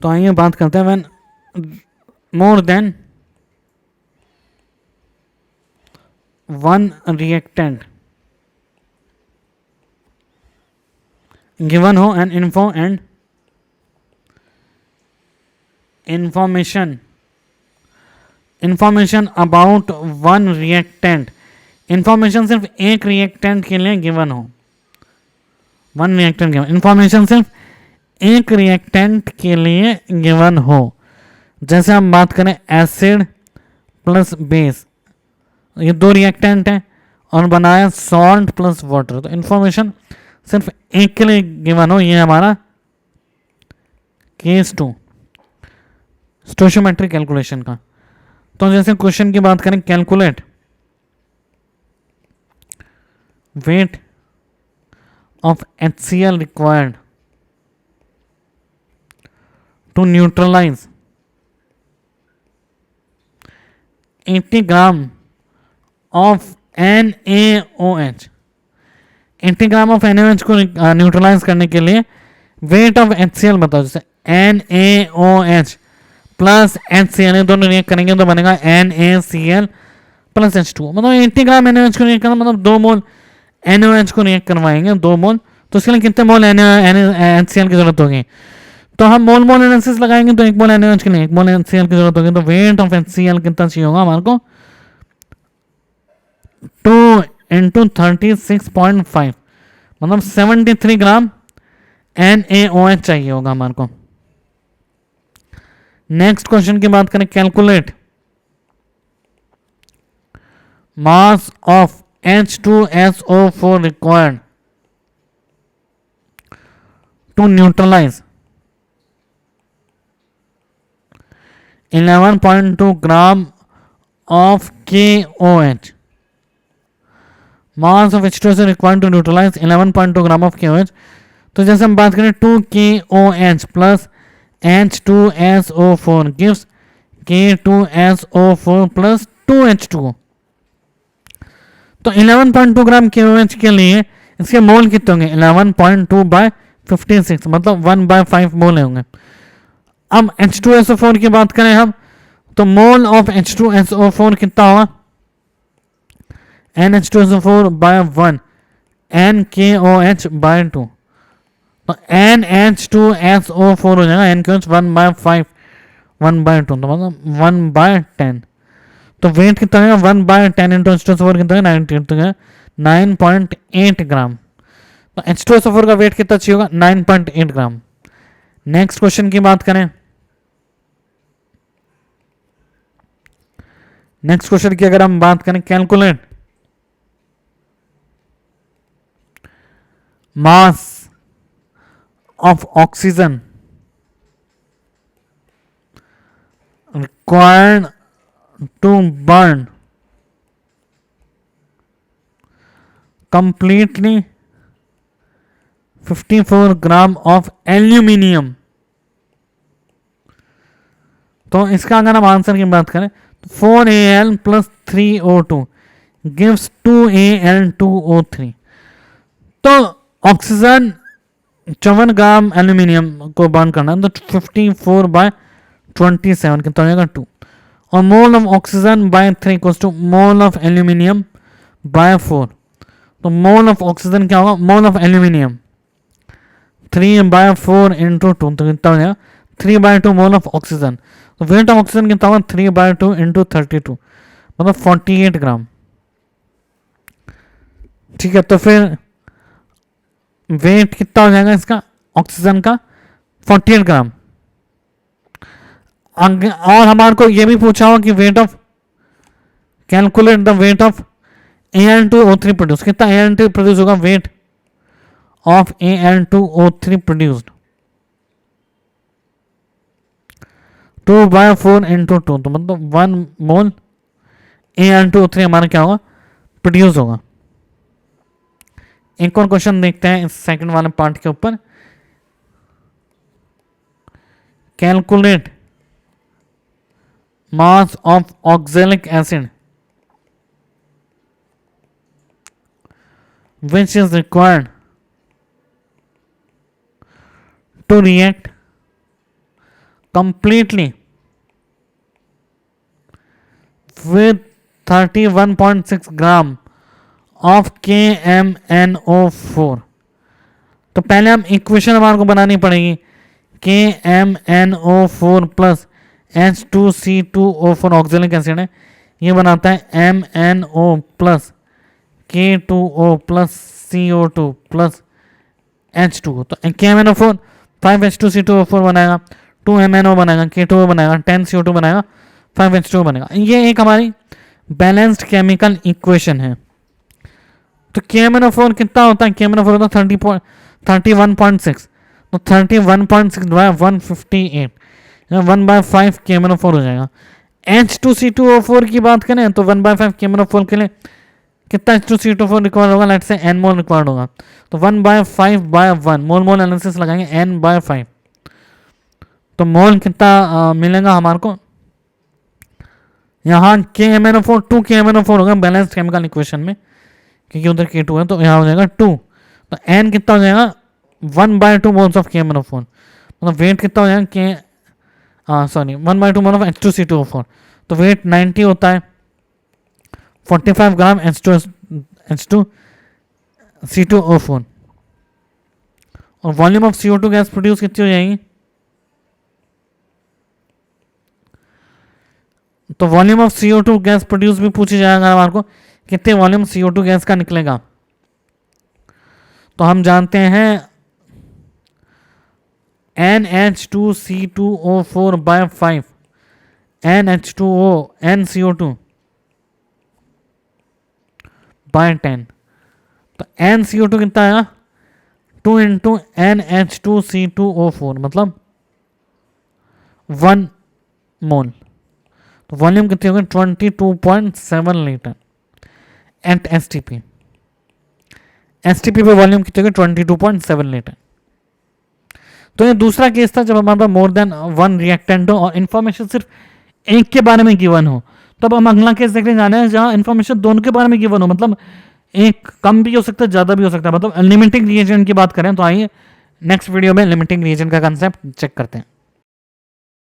तो आइए बात करते हैं when more than one reactant given हो and info and information about one reactant, information सिर्फ एक रिएक्टेंट के लिए गिवन हो, वन रिएक्टेंट गिवन, इंफॉर्मेशन सिर्फ एक रिएक्टेंट के लिए गिवन हो। जैसे हम बात करें एसिड प्लस बेस, ये दो रिएक्टेंट है और बनाया सॉल्ट प्लस वाटर, तो इंफॉर्मेशन सिर्फ एक के लिए गिवन हो, ये हमारा केस 2 स्टोइचियोमेट्रिक कैलकुलेशन का। तो जैसे क्वेश्चन की बात करें, calculate weight of HCl required to neutralize 80 gram of NaOH, 80 gram of NaOH को न्यूट्रलाइज करने के लिए वेट ऑफ HCl बताओ। जैसे NaOH प्लस HCl, दोनों रिएक्ट करेंगे तो बनेगा NaCl प्लस H2, मतलब 80 ग्राम NaOH को रिएक्ट करना मतलब 2 मोल NaOH को रिएक्ट करवाएंगे, 2 मोल, तो इसके लिए कितने मोल HCl की जरूरत होगी। तो हम मोल मोल एनालिसिस लगाएंगे तो 1 मोल NaOH के लिए 1 मोल HCl की जरूरत होगी, तो वेट ऑफ HCl कितना चाहिए होगा हमारे को 2 इंटू 36.5, मतलब 73 ग्राम NaOH चाहिए होगा हमारे को। नेक्स्ट क्वेश्चन की बात करें, calculate mass of H2SO4 required to neutralize 11.2 gram of KOH, mass of H2SO required to neutralize 11.2 gram of KOH। तो जैसे हम बात करें 2 KOH plus H2SO4 gives K2SO4 plus 2H2O। तो 11.2 ग्राम KOH के लिए इसके मोल कितने होंगे, 11.2 बाय 56, मतलब 1/5 मोल होंगे। अब H2SO4 की बात करें हम, तो मोल ऑफ H2SO4 कितना होगा, NH2SO4 बाय 1 NKOH बाय 2, तो NH2SO4 हो जाएगा NKOH 1/5 1/2, तो मतलब 1/10। तो वेट कितना होगा 1/10 इंटू H2SO4 कितना होगा 98, तो 9.8 ग्राम। तो H2SO4 का वेट कितना चाहिए होगा 9.8 ग्राम। नेक्स्ट क्वेश्चन की बात करें, नेक्स्ट क्वेश्चन की अगर हम बात करें, calculate mass of oxygen required to burn completely 54 gram of aluminium। तो इसका अगर हम आंसर की बात करें, 4Al plus 3O2 gives 2Al2O3। तो ऑक्सीजन 54 ग्राम एल्यूमिनियम को बर्न करना है, तो 54/27 कितना हो जाएगा 2, और mole of oxygen by 3 equals to mole of aluminium by 4। तो मोल ऑफ ऑक्सीजन क्या होगा, मोल ऑफ एल्यूमिनियम 3/4 इंटू 2, तो कितना हो जाएगा 3/2 मोल ऑफ ऑक्सीजन। तो वेट ऑफ ऑक्सीजन कितना होगा 3/2 इंटू 32, मतलब 48 ग्राम। ठीक है, तो फिर वेट कितना हो जाएगा इसका ऑक्सीजन का 48 ग्राम। और हमारे को यह भी पूछा हो कि weight of, calculate the weight of Al2O3 produce, कितना Al2 प्रोड्यूस होगा, weight of Al2O3 produced 2/4 into 2, तो मतलब 1 मोल Al2O3 हमारा क्या होगा प्रोड्यूस होगा। एक और क्वेश्चन देखते हैं इस सेकंड वाले पार्ट के ऊपर, calculate mass of oxalic acid which is required to react completely with 31.6 gram of KMnO4। तो पहले हम इक्वेशन हमारे को बनानी पड़ेगी, KMnO4 प्लस H2C2O4 ऑक्सिलिक एसिड है, ये बनाता है MnO plus K2O plus CO2 plus H2। तो KMnO4 5H2C2O4 बनाएगा, 2MnO बनाएगा, K2O बनाएगा, 10CO2 बनाएगा, 5H2O बनेगा। ये एक हमारी बैलेंस्ड केमिकल इक्वेशन है। तो KMnO4 कितना होता है? KMnO4 होता है 31.6, तो 31.6 बाय 158, 1/5 KMnO4 हो जाएगा। H2C2O4 की बात करें तो 1/5 KMnO4 के लिए कितना H2C2O4 रिक्वायर्ड होगा? Let's say n mole required होगा, तो 1/5/1 मोल एनालिसिस लगाएंगे n/5, तो मोल कितना मिलेगा हमारे को? यहाँ KMnO4 2 KMnO4 होगा बैलेंस्ड केमिकल इक्वेशन में, क्योंकि उधर K2 है, तो यहाँ हो जाएगा 2, तो n कितना हो जाएगा? 1/2 मोल्स ऑफ KMnO4, मतलब वेट कितना हो जाएगा? 1/2 मोल ऑफ H2C2O4, तो वेट 90 होता है, 45 ग्राम H2C2O4। और volume of CO2 gas produce कितनी हो जाएगी? तो volume of CO2 gas produce भी पूछी जाएगा हमारे को, कितने वॉल्यूम CO2 गैस का निकलेगा। तो हम जानते हैं NH2C2O4/5 NH2O NCO2/10, तो NCO2 कितना आएगा? 2 इंटू NH2C2O4 मतलब 1 मोल, तो वॉल्यूम कितनी होगी? 22.7 लीटर एट STP। STP पे वॉल्यूम कितनी होगी? 22.7 लीटर। तो ये दूसरा केस था जब हमारे पास मोर देन 1 रिएक्टेंट हो और इन्फॉर्मेशन सिर्फ एक के बारे में गिवन हो। तब हम अगला केस देखने जाने हैं जहां इन्फॉर्मेशन दोनों के बारे में गिवन हो, मतलब एक कम भी हो सकता है, ज़्यादा भी हो सकता है, मतलब लिमिटिंग रिएजेंट की बात करें तो आइए नेक्स्ट वीडियो में लिमिटिंग रिएजेंट का कंसेप्ट चेक करते हैं।